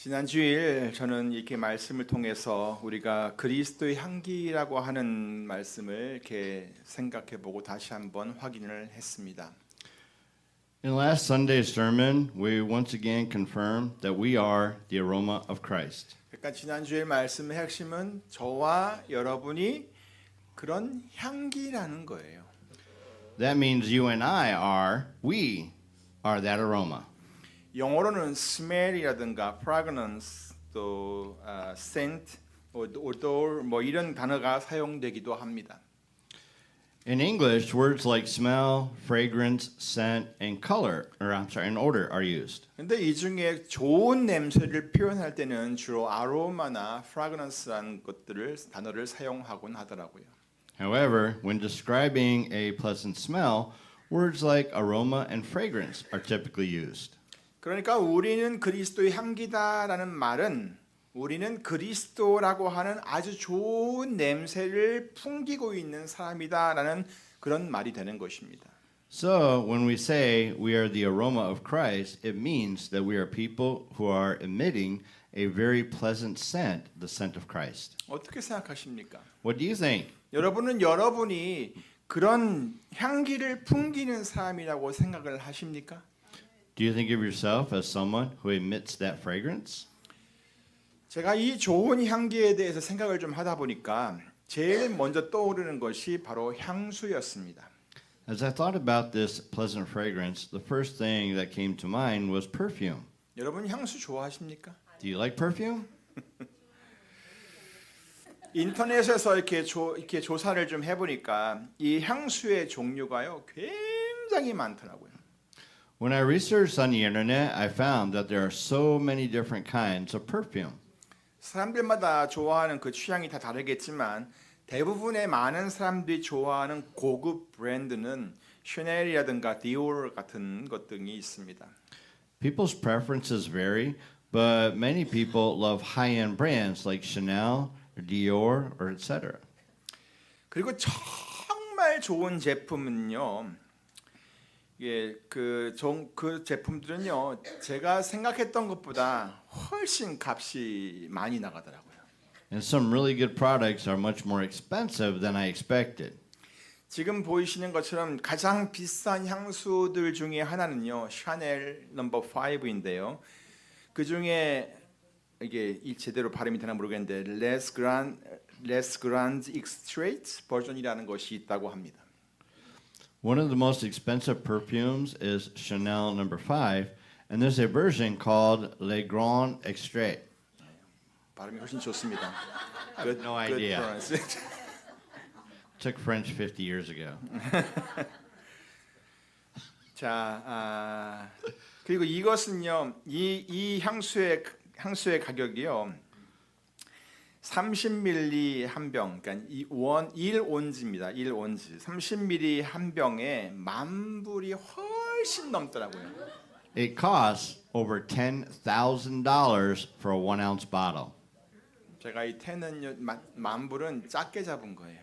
지난 주일 저는 이렇게 말씀을 통해서 우리가 그리스도의 향기라고 하는 말씀을 이렇게 생각해보고 다시 한번 확인을 했습니다. In last Sunday's sermon, we once again confirmed that we are the aroma of Christ. 그러니까 지난 주일 말씀의 핵심은 저와 여러분이 그런 향기라는 거예요. That means we are that aroma. 영어로는 smell이라든가 fragrance, 또 scent, odor 뭐 이런 단어가 사용되기도 합니다. In English, words like smell, fragrance, scent, and and odor are used. 근데 이 중에 좋은 냄새를 표현할 때는 주로 아로마나 fragrance라는 단어를 사용하곤 하더라고요. However, when describing a pleasant smell, words like aroma and fragrance are typically used. 그러니까 우리는 그리스도의 향기다라는 말은 우리는 그리스도라고 하는 아주 좋은 냄새를 풍기고 있는 사람이다라는 그런 말이 되는 것입니다. So, when we say we are the aroma of Christ, it means that we are people who are emitting a very pleasant scent, the scent of Christ. 어떻게 생각하십니까? What do you think? 여러분은 여러분이 그런 향기를 풍기는 사람이라고 생각을 하십니까? Do you think of yourself as someone who emits that fragrance? 제가 이 좋은 향기에 대해서 생각을 좀 하다 보니까 제일 먼저 떠오르는 것이 바로 향수였습니다. As I thought about this pleasant fragrance, the first thing that came to mind was perfume. 여러분 향수 좋아하십니까? Do you like perfume? 인터넷에서 이렇게 조사를 좀 해보니까 이 향수의 종류가요 굉장히 많더라고요. When I researched on the internet, I found that there are so many different kinds of perfume. 사람들마다 좋아하는 그 취향이 다 다르겠지만 대부분의 많은 사람들이 좋아하는 고급 브랜드는 샤넬이라든가 디올 같은 것 등이 있습니다. People's preferences vary, but many people love high-end brands like Chanel, or Dior, or etc. 그리고 정말 좋은 제품은요. 그 제품들은요. 제가 생각했던 것보다 훨씬 값이 많이 나가더라고요. And some really good products are much more expensive than I expected. 지금 보이시는 것처럼 가장 비싼 향수들 중에 하나는요. 샤넬 넘버 5인데요. 그 중에 이게 제대로 발음이 되나 모르겠는데 Les Grands Extraits 버전이라는 것이 있다고 합니다. One of the most expensive perfumes is Chanel No. 5, and there's a version called Les Grands Extraits. 발음이 훨씬 좋습니다. I have no idea. Took French 50 years ago. 자, 그리고 이것은요, 이 향수의 가격이요, 30ml 한 병, 그러니까 1온즈입니다. 1온즈. 30ml 한 병에 $10,000이 훨씬 넘더라고요. It costs over $10,000 for a 1-ounce bottle. 제가 이 10은요, $10,000은 작게 잡은 거예요.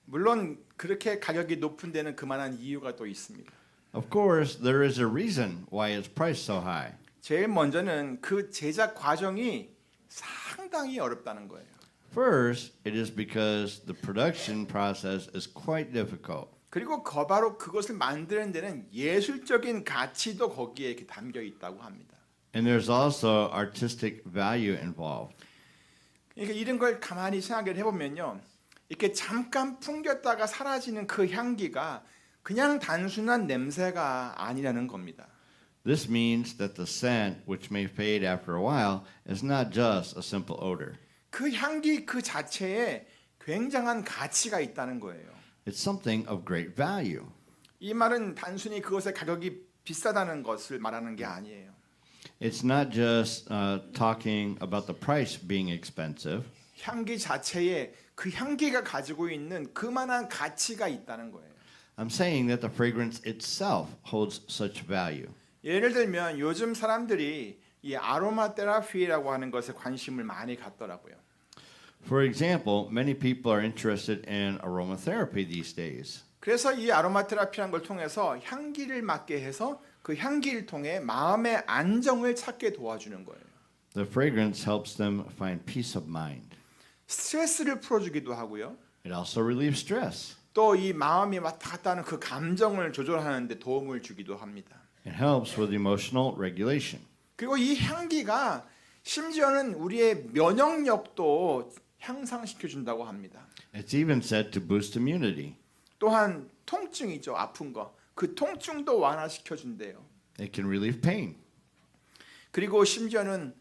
물론 그렇게 가격이 높은 데는 그만한 이유가 또 있습니다. Of course, there is a reason why it's priced so high. 제일 먼저는 그 제작 과정이 상당히 어렵다는 거예요. First, it is because the production process is quite difficult. 그리고 바로 그것을 만드는 데는 예술적인 가치도 거기에 이렇게 담겨 있다고 합니다. And there's also artistic value involved. 그러니까 이런 걸 가만히 생각을 해보면요, 이렇게 잠깐 풍겼다가 사라지는 그 향기가 그냥 단순한 냄새가 아니라는 겁니다. This means that the scent, which may fade after a while, is not just a simple odor. 그 향기 그 자체에 굉장한 가치가 있다는 거예요. It's something of great value. 이 말은 단순히 그것의 가격이 비싸다는 것을 말하는 게 아니에요. It's not just talking about the price being expensive. 향기 자체에 그 향기가 가지고 있는 그만한 가치가 있다는 거예요. I'm saying that the fragrance itself holds such value. 예를 들면 요즘 사람들이 이 아로마 테라피라고 하는 것에 관심을 많이 갖더라고요. For example, many people are interested in aromatherapy these days. 그래서 이 아로마 테라피라는 걸 통해서 향기를 맡게 해서 그 향기를 통해 마음의 안정을 찾게 도와주는 거예요. The fragrance helps them find peace of mind. 스트레스를 풀어주기도 하고요. It also relieves stress. 또 이 마음이 왔다 갔다 하는 그 감정을 조절하는 데 도움을 주기도 합니다. It helps with emotional regulation. 그리고 이 향기가 심지어는 우리의 면역력도 향상시켜 준다고 합니다. It's even said to boost immunity. 또한 통증이죠. 아픈 거. 그 통증도 완화시켜 준대요. It can relieve pain. 그리고 심지어는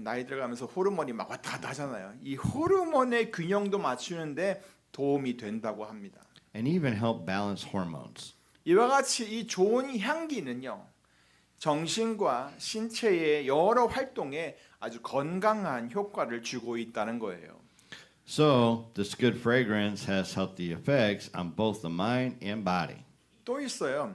나이 들어가면서 호르몬이 막 왔다 갔다 하잖아요. 이 호르몬의 균형도 맞추는데 도움이 된다고 합니다. And even help balance hormones. 이와 같이 이 좋은 향기는요. 정신과 신체의 여러 활동에 아주 건강한 효과를 주고 있다는 거예요. So, this good fragrance has healthy effects on both the mind and body. 또 있어요.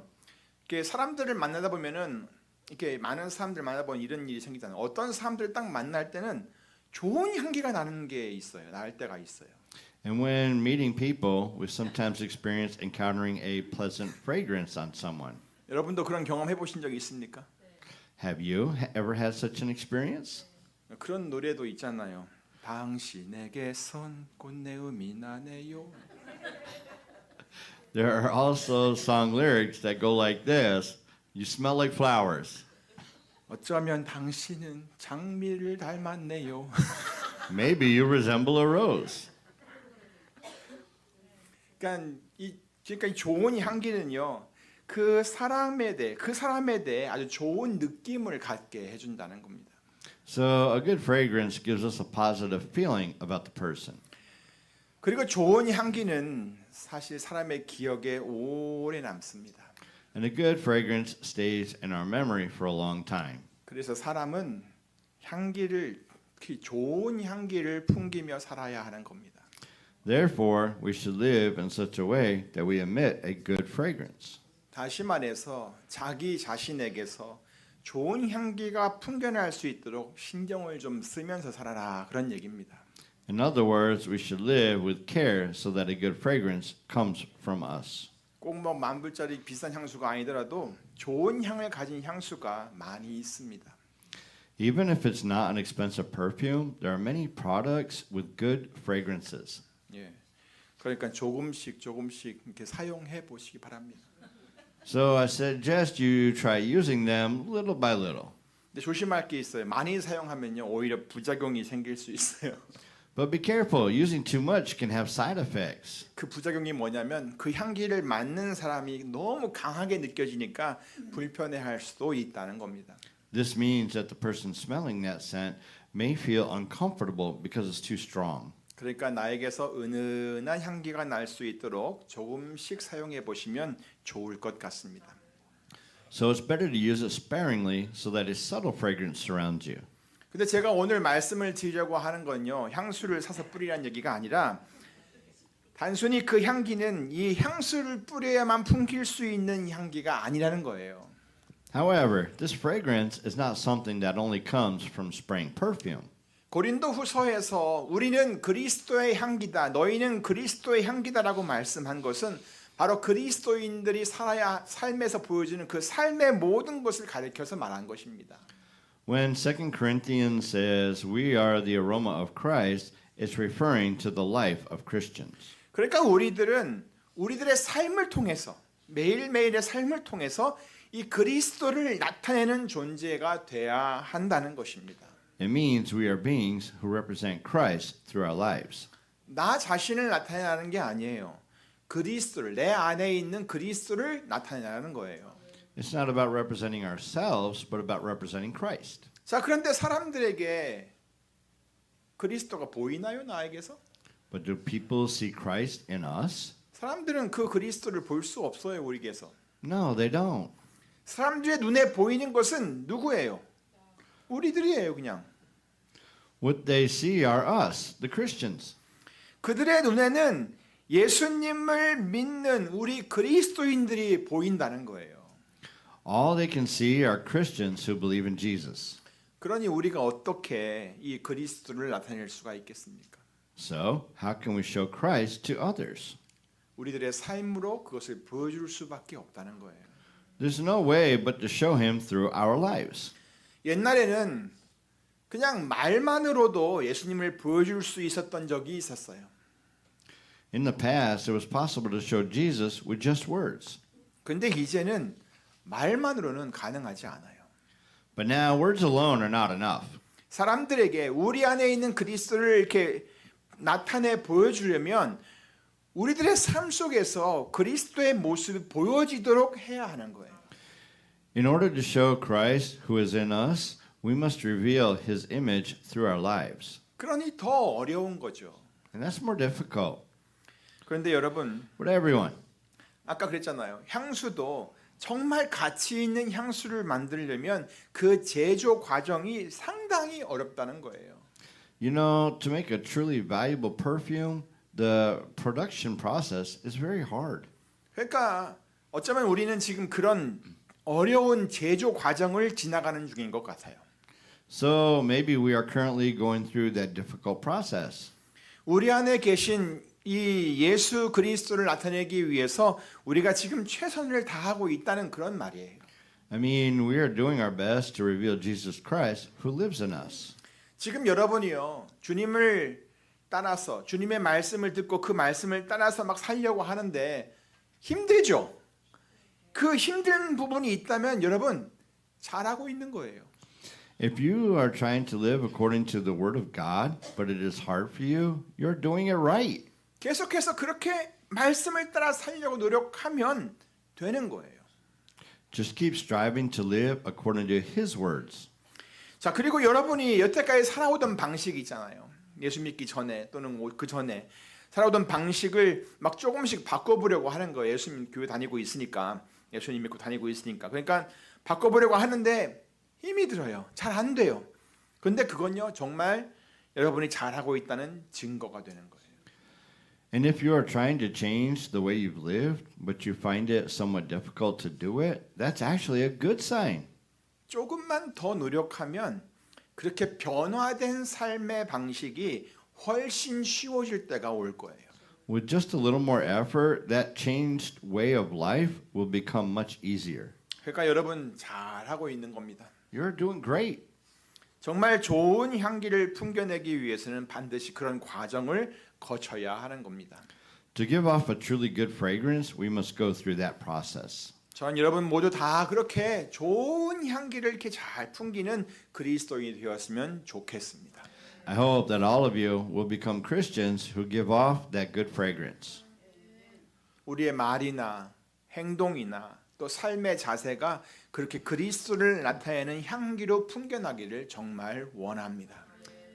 이렇게 사람들을 만나다 보면은 이렇게 많은 사람들 만나다 보면 이런 일이 생기잖아요. 어떤 사람들 딱 만날 때는 좋은 향기가 나는 게 있어요. 날 때가 있어요. And when meeting people, we sometimes experience encountering a pleasant fragrance on someone. 여러분도 그런 경험 해보신 적 있습니까? Have you ever had such an experience? 그런 노래도 있잖아요. 당신에게선 꽃내음이 나네요. There are also song lyrics that go like this. You smell like flowers. 어쩌면 당신은 장미를 닮았네요. Maybe you resemble a rose. 그러니까 이 좋은 향기는요. 그 사람에 대해 아주 좋은 느낌을 갖게 해준다는 겁니다. So a good fragrance gives us a positive feeling about the person. 그리고 좋은 향기는 사실 사람의 기억에 오래 남습니다. And a good fragrance stays in our memory for a long time. 그래서 사람은 좋은 향기를 풍기며 살아야 하는 겁니다. Therefore, we should live in such a way that we emit a good fragrance. 다시 말해서 자기 자신에게서 좋은 향기가 풍겨날 수 있도록 신경을 좀 쓰면서 살아라 그런 얘기입니다. In other words, we should live with care so that a good fragrance comes from us. 꼭 뭐 $10,000짜리 비싼 향수가 아니더라도 좋은 향을 가진 향수가 많이 있습니다. Even if it's not an expensive perfume, there are many products with good fragrances. 예. 그러니까 조금씩 이렇게 사용해 보시기 바랍니다. So I suggest you try using them little by little. 근데 조심할 게 있어요. 많이 사용하면요 오히려 부작용이 생길 수 있어요. But be careful, using too much can have side effects. 그 부작용이 뭐냐면 그 향기를 맡는 사람이 너무 강하게 느껴지니까 불편해할 수도 있다는 겁니다. This means that the person smelling that scent may feel uncomfortable because it's too strong. 그러니까 나에게서 은은한 향기가 날 수 있도록 조금씩 사용해 보시면 좋을 것 같습니다. So it's better to use it sparingly so that a subtle fragrance surrounds you. 근데 제가 오늘 말씀을 드리려고 하는 건요. 향수를 사서 뿌리라는 얘기가 아니라 단순히 그 향기는 이 향수를 뿌려야만 풍길 수 있는 향기가 아니라는 거예요. However, this fragrance is not something that only comes from spraying perfume. 고린도후서에서 우리는 그리스도의 향기다. 너희는 그리스도의 향기다라고 말씀한 것은 바로 그리스도인들이 살아야 삶에서 보여주는 그 삶의 모든 것을 가리켜서 말한 것입니다. When 2 Corinthians says we are the aroma of Christ, it's referring to the life of Christians. 그러니까 우리들의 삶을 통해서 매일매일의 삶을 통해서 이 그리스도를 나타내는 존재가 돼야 한다는 것입니다. It means we are beings who represent Christ through our lives. 나 자신을 나타내는 게 아니에요. 그리스도를 내 안에 있는 그리스도를 나타내는 거예요. It's not about representing ourselves, but about representing Christ. 자, 그런데 사람들에게 그리스도가 보이나요, 나에게서? But do people see Christ in us? 사람들은 그 그리스도를 볼 수 없어요, 우리에게서. No, they don't. 사람들의 눈에 보이는 것은 누구예요? 우리들이에요, 그냥. What they see are us, the Christians. 그들의 눈에는 예수님을 믿는 우리 그리스도인들이 보인다는 거예요. All they can see are Christians who believe in Jesus. 그러니 우리가 어떻게 이 그리스도를 나타낼 수가 있겠습니까? So, how can we show Christ to others? 우리들의 삶으로 그것을 보여줄 수밖에 없다는 거예요. There's no way but to show him through our lives. 옛날에는 그냥 말만으로도 예수님을 보여줄 수 있었던 적이 있었어요. In the past, it was possible to show Jesus with just words. 근데 이제는 말만으로는 가능하지 않아요. But now, words alone are not enough. 사람들에게 우리 안에 있는 그리스도를 이렇게 나타내 보여주려면 우리들의 삶 속에서 그리스도의 모습이 보여지도록 해야 하는 거예요. In order to show Christ who is in us, we must reveal his image through our lives. 그러니 더 어려운 거죠. And that's more difficult. 그런데 여러분, But everyone, 아까 그랬잖아요. 향수도 정말 가치 있는 향수를 만들려면 그 제조 과정이 상당히 어렵다는 거예요. you know, to make a truly valuable perfume, the production process is very hard. 그러니까 어쩌면 우리는 지금 그런 어려운 제조 과정을 지나가는 중인 것 같아요. So maybe we are currently going through that difficult process. 우리 안에 계신 이 예수 그리스도를 나타내기 위해서 우리가 지금 최선을 다하고 있다는 그런 말이에요. I mean, we are doing our best to reveal Jesus Christ who lives in us. 지금 여러분이요. 주님을 따라서 주님의 말씀을 듣고 그 말씀을 따라서 막 살려고 하는데 힘들죠. 그 힘든 부분이 있다면 여러분 잘하고 있는 거예요. If you are trying to live according to the word of God, but it is hard for you, you're doing it right. 계속해서 그렇게 말씀을 따라 살려고 노력하면 되는 거예요. Just keep striving to live according to his words. 자, 그리고 여러분이 여태까지 살아오던 방식이 있잖아요. 예수 믿기 전에 또는 그 전에 살아오던 방식을 막 조금씩 바꿔보려고 하는 거예요. 예수님 교회 다니고 있으니까, 예수님 믿고 다니고 있으니까. 그러니까 바꿔보려고 하는데 힘이 들어요. 잘 안 돼요. 근데 그건요 정말 여러분이 잘하고 있다는 증거가 되는 거예요. And if you are trying to change the way you've lived, but you find it somewhat difficult to do it, that's actually a good sign. 조금만 더 노력하면 그렇게 변화된 삶의 방식이 훨씬 쉬워질 때가 올 거예요. With just a little more effort, that changed way of life will become much easier. 그러니까 여러분 잘하고 있는 겁니다. You're doing great. 정말 좋은 향기를 풍겨내기 위해서는 반드시 그런 과정을 거쳐야 하는 겁니다. To give off a truly good fragrance, we must go through that process. 전 여러분 모두 다 그렇게 좋은 향기를 이렇게 잘 풍기는 그리스도인이 되었으면 좋겠습니다. I hope that all of you will become Christians who give off that good fragrance. 우리의 말이나 행동이나 또 삶의 자세가 그렇게 그리스도를 나타내는 향기로 풍겨나기를 정말 원합니다.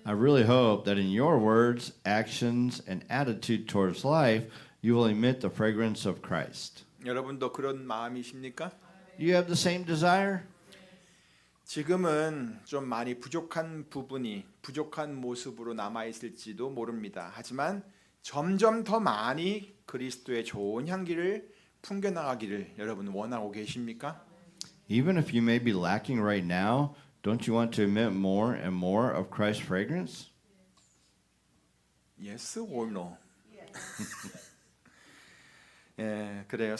I really hope that in your words, actions, and attitude towards life, you will emit the fragrance of Christ. 여러분도 그런 마음이십니까? You have the same desire? 지금은 좀 많이 부족한 부분이 부족한 모습으로 남아 있을지도 모릅니다. 하지만 점점 더 많이 그리스도의 좋은 향기를 풍겨나가기를 여러분 원하고 계십니까? Even if you may be lacking right now, don't you want to emit more and more of Christ's fragrance? Yes or no? 예, 그래요.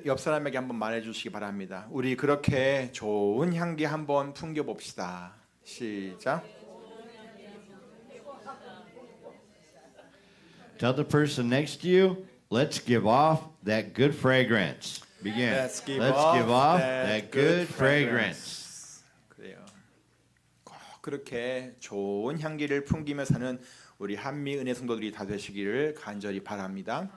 옆 사람에게 한번 말해주시기 바랍니다. 우리 그렇게 좋은 향기 한번 풍겨봅시다. 시작. Tell the person next to you, let's give off that good fragrance. Begin. Let's give give off off that good fragrance. 그래요. 꼭 그렇게 좋은 향기를 풍기며 사는 우리 한미 은혜 성도들이 다 되시기를 간절히 바랍니다.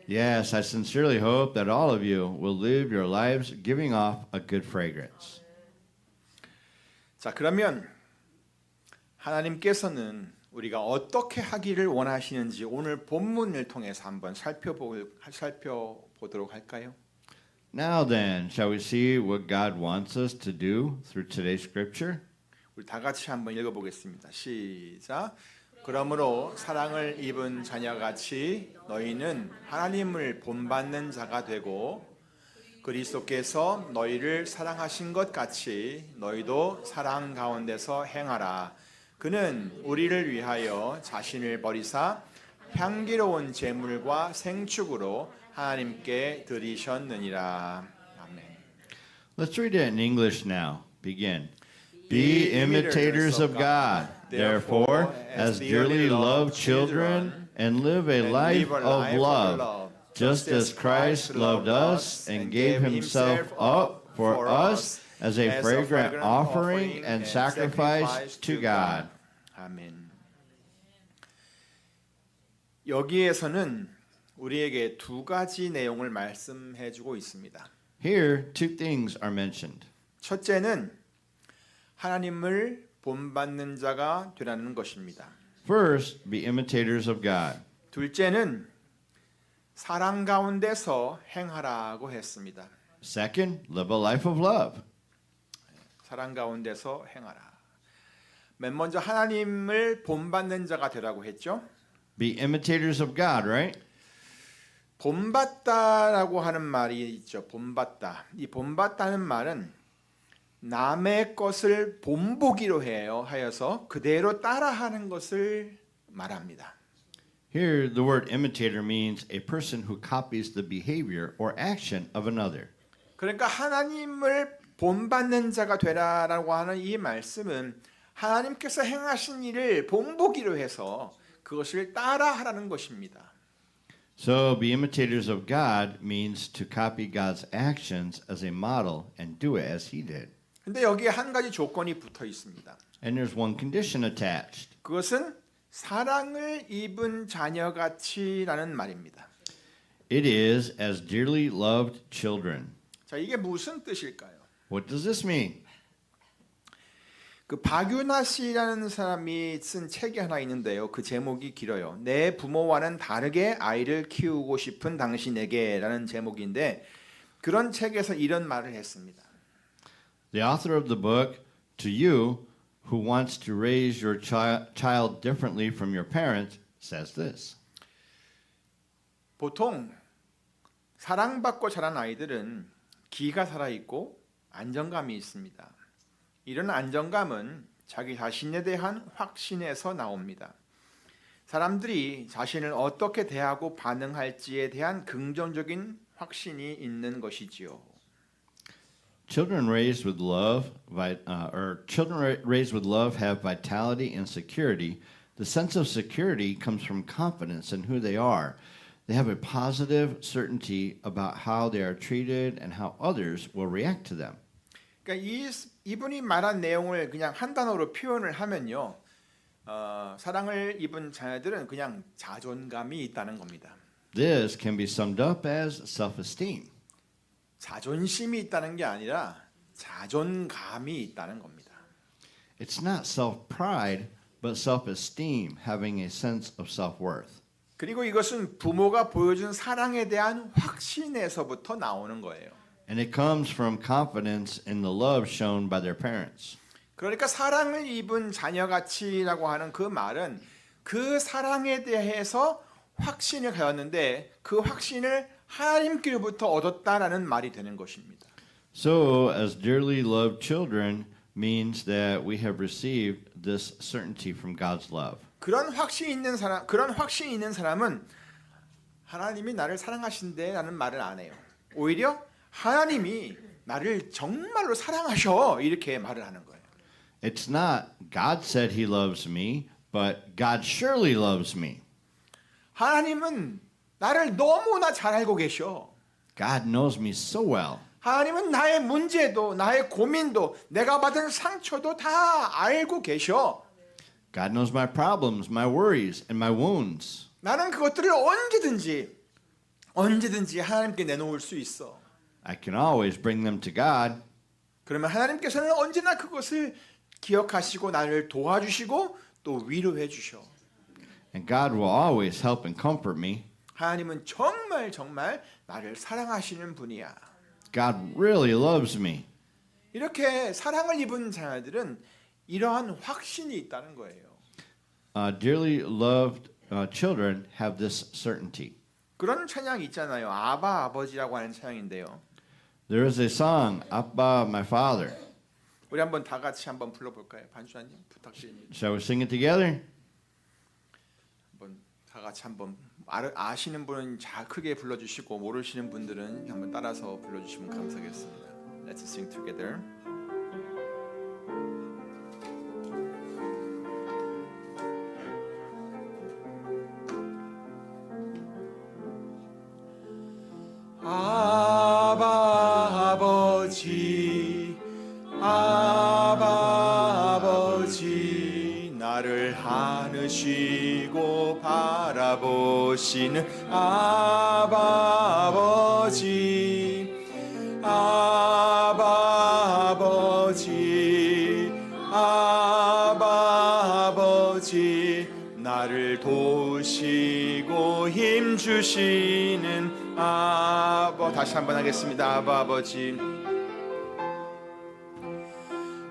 Yes, I sincerely hope that all of you will live your lives giving off a good fragrance. 자, 그러면 하나님께서는 우리가 어떻게 하기를 원하시는지 오늘 본문을 통해서 한번 살펴보도록 할까요? Now then, shall we see what God wants us to do through today's scripture? 우리 다 같이 한번 읽어보겠습니다. 시작. 그러므로 사랑을 입은 자녀같이 너희는 하나님을 본받는 자가 되고 그리스도께서 너희를 사랑하신 것 같이 너희도 사랑 가운데서 행하라. 그는 우리를 위하여 자신을 버리사 향기로운 제물과 생축으로 하나님께 드리셨느니라. 아멘. Let's read it in English now. Begin. Be imitators of God, therefore, as dearly loved children, and live a life of love, just as Christ loved us and gave himself up for us as a fragrant offering and sacrifice to God. 아멘. 여기에서는 우리에게 두 가지 내용을 말씀해 주고 있습니다. Here, two things are mentioned. 첫째는 하나님을 본받는 자가 되라는 것입니다. First, be imitators of God. 둘째는 사랑 가운데서 행하라고 했습니다. Second, live a life of love. 사랑 가운데서 행하라. 맨 먼저 하나님을 본받는 자가 되라고 했죠. Be imitators of God, right? 본받다라고 하는 말이 있죠. 본받다. 이 본받다는 말은 남의 것을 본보기로 해요. 하여서 그대로 따라하는 것을 말합니다. Here, the word imitator means a person who copies the behavior or action of another. 그러니까 하나님을 본받는 자가 되라라고 하는 이 말씀은 하나님께서 행하신 일을 본보기로 해서 그것을 따라하라는 것입니다. So, be imitators of God means to copy God's actions as a model and do it as He did. 근데 여기에 한 가지 조건이 붙어 있습니다. And there's one condition attached. 그것은 사랑을 입은 자녀같이라는 말입니다. It is as dearly loved children. 자, 이게 무슨 뜻일까요? What does this mean? 그 박윤아 씨라는 사람이 쓴 책이 하나 있는데요. 그 제목이 길어요. 내 부모와는 다르게 아이를 키우고 싶은 당신에게라는 제목인데 그런 책에서 이런 말을 했습니다. The author of the book, To You, who wants to raise your child differently from your parents, says this. 보통 사랑받고 자란 아이들은 기가 살아있고 안정감이 있습니다. 이런 안정감은 자기 자신에 대한 확신에서 나옵니다. 사람들이 자신을 어떻게 대하고 반응할지에 대한 긍정적인 확신이 있는 것이지요. Children raised with love, raised with love have vitality and security. The sense of security comes from confidence in who they are. They have a positive certainty about how they are treated and how others will react to them. 그러니까 이분이 말한 내용을 그냥 한 단어로 표현을 하면요, 사랑을 입은 자녀들은 그냥 자존감이 있다는 겁니다. This can be summed up as self-esteem. 자존심이 있다는 게 아니라 자존감이 있다는 겁니다. It's not self-pride, but self-esteem, having a sense of self-worth. 그리고 이것은 부모가 보여준 사랑에 대한 확신에서부터 나오는 거예요. And it comes from confidence in the love shown by their parents. 그러니까 사랑을 입은 자녀같이라고 하는 그 말은 그 사랑에 대해서 확신을 가졌는데 그 확신을 하나님께로부터 얻었다라는 말이 되는 것입니다. So, as dearly loved children means that we have received this certainty from God's love. 그런 확신이 있는 사람은 하나님이 나를 사랑하신대라는 말을 안 해요. 오히려 하나님이 나를 정말로 사랑하셔 이렇게 말을 하는 거예요. It's not God said he loves me, but God surely loves me. 하나님은 나를 너무나 잘 알고 계셔. God knows me so well. 하나님은 나의 문제도 나의 고민도 내가 받은 상처도 다 알고 계셔. God knows my problems, my worries, and my wounds. 나는 그것들을 언제든지 하나님께 내놓을 수 있어. I can always bring them to God. 그러면 하나님께서는 언제나 그것을 기억하시고 나를 도와주시고 또 위로해 주셔. And God will always help and comfort me. 하나님은 정말 나를 사랑하시는 분이야. God really loves me. 이렇게 사랑을 입은 자녀들은 이러한 확신이 있다는 거예요. Dearly loved children have this certainty. 그런 찬양이 있잖아요. 아바 아버지라고 하는 찬양인데요. There is a song, Abba, my Father. 우리 한번 다 같이 한번 불러볼까요? 반주자님 부탁드립니다. Shall we sing it together? 한번 다 같이 한번 아시는 분은 크게 불러주시고 모르시는 분들은 한번 따라서 불러주시면 감사하겠습니다. Let's sing together. 아바 아버지 아바 아버지 나를 안으시고 바라보시는 아바 아버지 아바 아버지 아바 아버지 나를 도우시고 힘주시는 아버 다시 한번 하겠습니다. 아바 아버지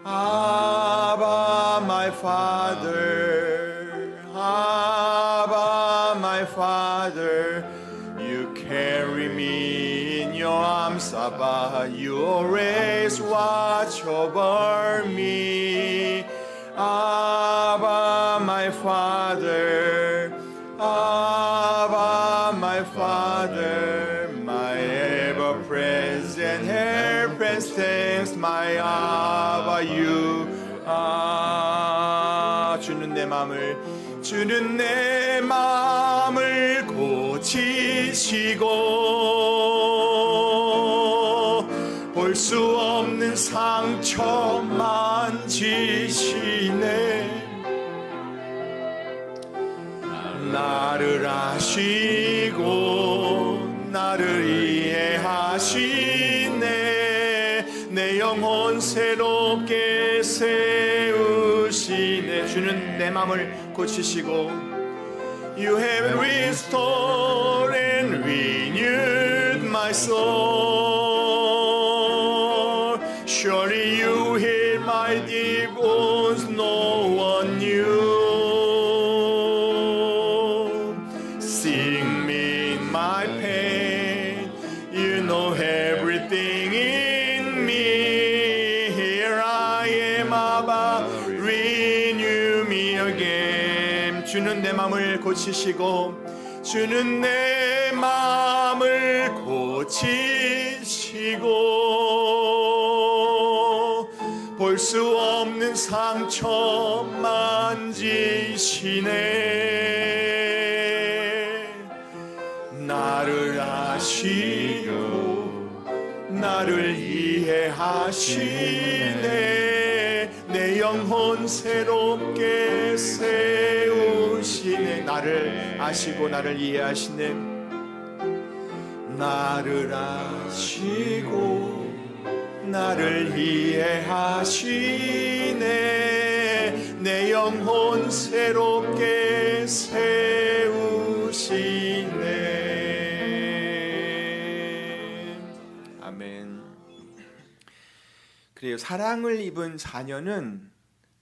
아바 my father 아바 my father you carry me in your arms 아바 you always watch over me 아바 my father 아바 my father my ever present help and strength my 아바 you 주는 내 마음을 고치시고 볼 수 없는 상처 만지시네 나를 아시고 나를 이해하시네 내 영혼 새롭게 세우시네 주는 내 마음을 고치시고 You have restored and renewed my soul Surely you heal my deep wounds no one knew Seeing me in my pain You know everything in me Here I am Abba Renew me again 주는 내 마음을 고치시고 주는 내 마음을 고치시고 볼 수 없는 상처 만지시네 나를 아시고 나를 이해하시네 내 영혼 새롭게 세우시네 나를 아시고 나를 이해하시네 나를 아시고 나를 이해하시네 내 영혼 새롭게 세우시네 아멘 그래요 사랑을 입은 자녀는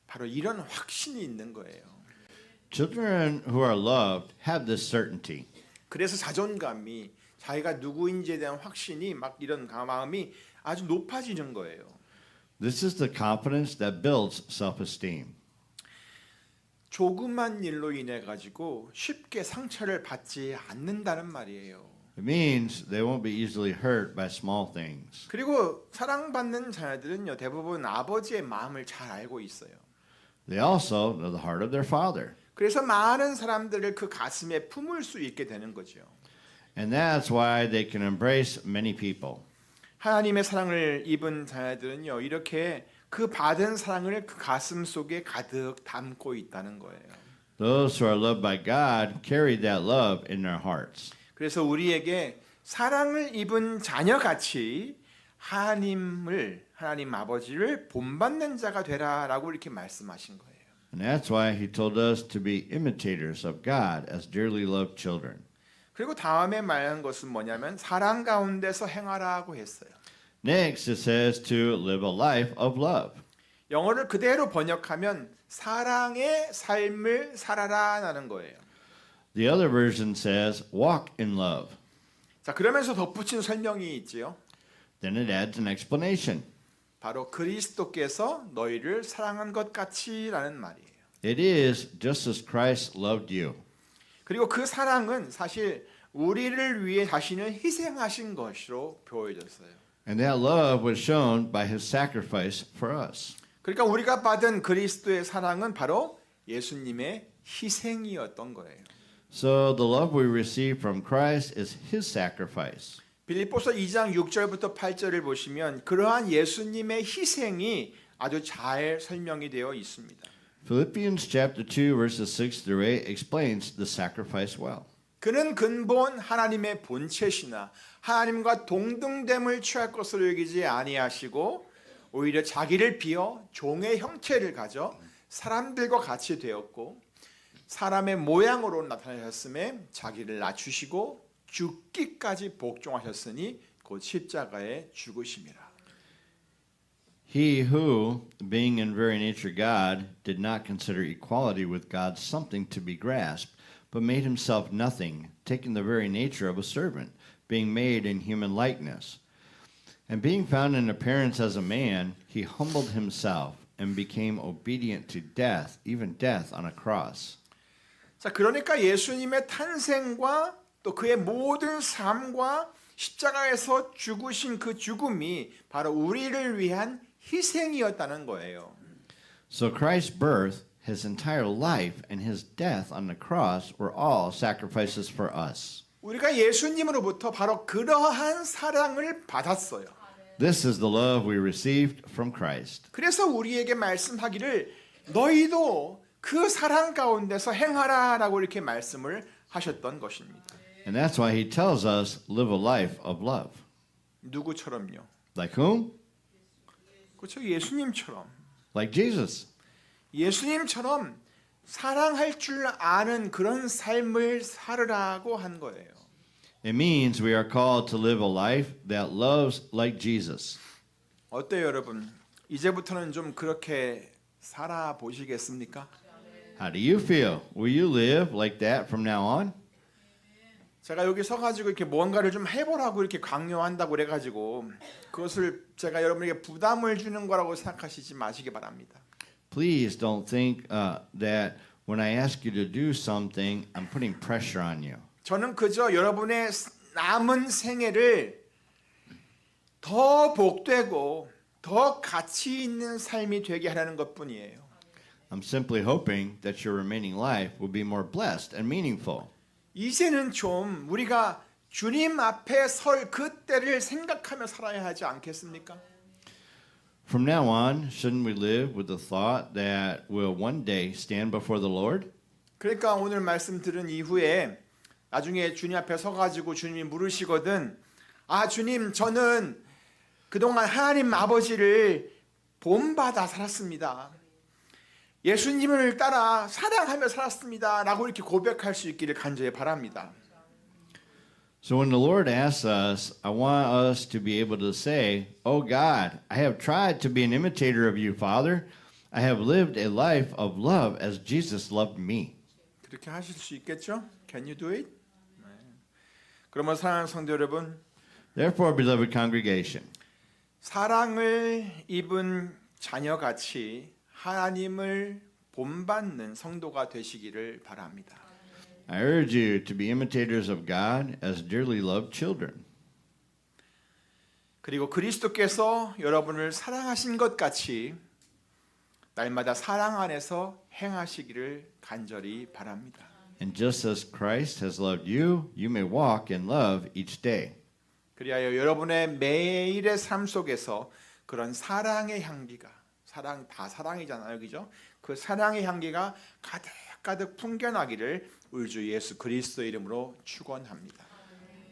바로 이런 확신이 있는 거예요 Children who are loved have this certainty. 그래서 자존감이 자기가 누구인지에 대한 확신이 막 이런 마음이 아주 높아지는 거예요. This is the confidence that builds self-esteem. 조그만 일로 인해 가지고 쉽게 상처를 받지 않는다는 말이에요. It means they won't be easily hurt by small things. 그리고 사랑받는 자녀들은요 대부분 아버지의 마음을 잘 알고 있어요. They also know the heart of their father. 그래서 많은 사람들을 그 가슴에 품을 수 있게 되는 거죠. And that's why they can embrace many people. 하나님의 사랑을 입은 자녀들은요 이렇게 그 받은 사랑을 그 가슴 속에 가득 담고 있다는 거예요. Those who are loved by God carry that love in their hearts. 그래서 우리에게 사랑을 입은 자녀같이 하나님 아버지를 본받는 자가 되라라고 이렇게 말씀하신 거예요. And that's why he told us to be imitators of God as dearly loved children. 그리고 다음에 말한 것은 뭐냐면 사랑 가운데서 행하라고 했어요. Next it says to live a life of love. 영어를 그대로 번역하면 사랑의 삶을 살아라라는 거예요. The other version says walk in love. 자, 그러면서 덧붙인 설명이 있지요. Then it adds an explanation. 바로 그리스도께서 너희를 사랑한 것 같이라는 말이에요. It is just as Christ loved you. 그리고 그 사랑은 사실 우리를 위해 자신을 희생하신 것으로 보여졌어요. And that love was shown by his sacrifice for us. 그러니까 우리가 받은 그리스도의 사랑은 바로 예수님의 희생이었던 거예요. So the love we receive from Christ is his sacrifice. 빌립보서 2장 6절부터 8절을 보시면 그러한 예수님의 희생이 아주 잘 설명이 되어 있습니다. Philippians chapter 2 verses 6 through 8 explains the sacrifice well. 그는 근본 하나님의 본체시나 하나님과 동등됨을 취할 것으로 여기지 아니하시고 오히려 자기를 비어 종의 형체를 가져 사람들과 같이 되었고 사람의 모양으로 나타나셨음에 자기를 낮추시고 죽기까지 복종하셨으니 곧 십자가에 죽으심이라. He who, being in very nature God, did not consider equality with God something to be grasped, but made himself nothing, taking the very nature of a servant, being made in human likeness. And being found in appearance as a man, he humbled himself and became obedient to death, even death on a cross. 자, 그러니까 예수님의 탄생과 또 그의 모든 삶과 십자가에서 죽으신 그 죽음이 바로 우리를 위한 희생이었다는 거예요. So Christ's birth, his entire life, and his death on the cross were all sacrifices for us. 우리가 예수님으로부터 바로 그러한 사랑을 받았어요. This is the love we received from Christ. 그래서 우리에게 말씀하기를 너희도 그 사랑 가운데서 행하라라고 이렇게 말씀을 하셨던 것입니다. And that's why he tells us, live a life of love. 누구처럼요? Like whom? 그렇죠. 예수님처럼. Like Jesus. 예수님처럼 사랑할 줄 아는 그런 삶을 살으라고 한 거예요. It means we are called to live a life that loves like Jesus. 어때요, 여러분? 이제부터는 좀 그렇게 살아 보시겠습니까? How do you feel? Will you live like that from now on? 제가 여기 서가지고 이렇게 뭔가를 좀 해보라고 이렇게 강요한다고 그래가지고 그것을 제가 여러분에게 부담을 주는 거라고 생각하시지 마시기 바랍니다. Please don't think that when I ask you to do something, I'm putting pressure on you. 저는 그저 여러분의 남은 생애를 더 복되고 더 가치 있는 삶이 되게 하려는 것뿐이에요. I'm simply hoping that your remaining life will be more blessed and meaningful. 이제는 좀 우리가 주님 앞에 설 그때를 생각하며 살아야 하지 않겠습니까? From now on, shouldn't we live with the thought that we'll one day stand before the Lord? 그러니까 오늘 말씀 들은 이후에 나중에 주님 앞에 서가지고 주님이 물으시거든. 아 주님 저는 그동안 하나님 아버지를 본받아 살았습니다. 예수님을 따라 사랑하며 살았습니다. 라고 이렇게 고백할 수 있기를 간절히 바랍니다. So when the Lord asks us, I want us to be able to say, Oh God, I have tried to be an imitator of you, Father. I have lived a life of love as Jesus loved me. 그렇게 하실 수 있겠죠? Can you do it? 네. 그러면 사랑하는 성도 여러분, Therefore, beloved congregation, 사랑을 입은 자녀같이 하나님을 본받는 성도가 되시기를 바랍니다. I urge you to be imitators of God as dearly loved children. 그리고 그리스도께서 여러분을 사랑하신 것 같이 날마다 사랑 안에서 행하시기를 간절히 바랍니다. And just as Christ has loved you, you may walk in love each day. 그리하여 여러분의 매일의 삶 속에서 그런 사랑의 향기가 사랑 다 사랑이잖아요, 그죠? 그 사랑의 향기가 가득가득 풍겨나기를 우리 주 예수 그리스도의 이름으로 축원합니다.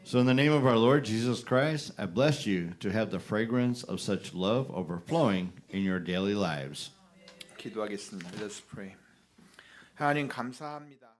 So in the name of our Lord Jesus Christ, I bless you to have the fragrance of such love overflowing in your daily lives. 기도하겠습니다. Let's pray. 하나님 감사합니다.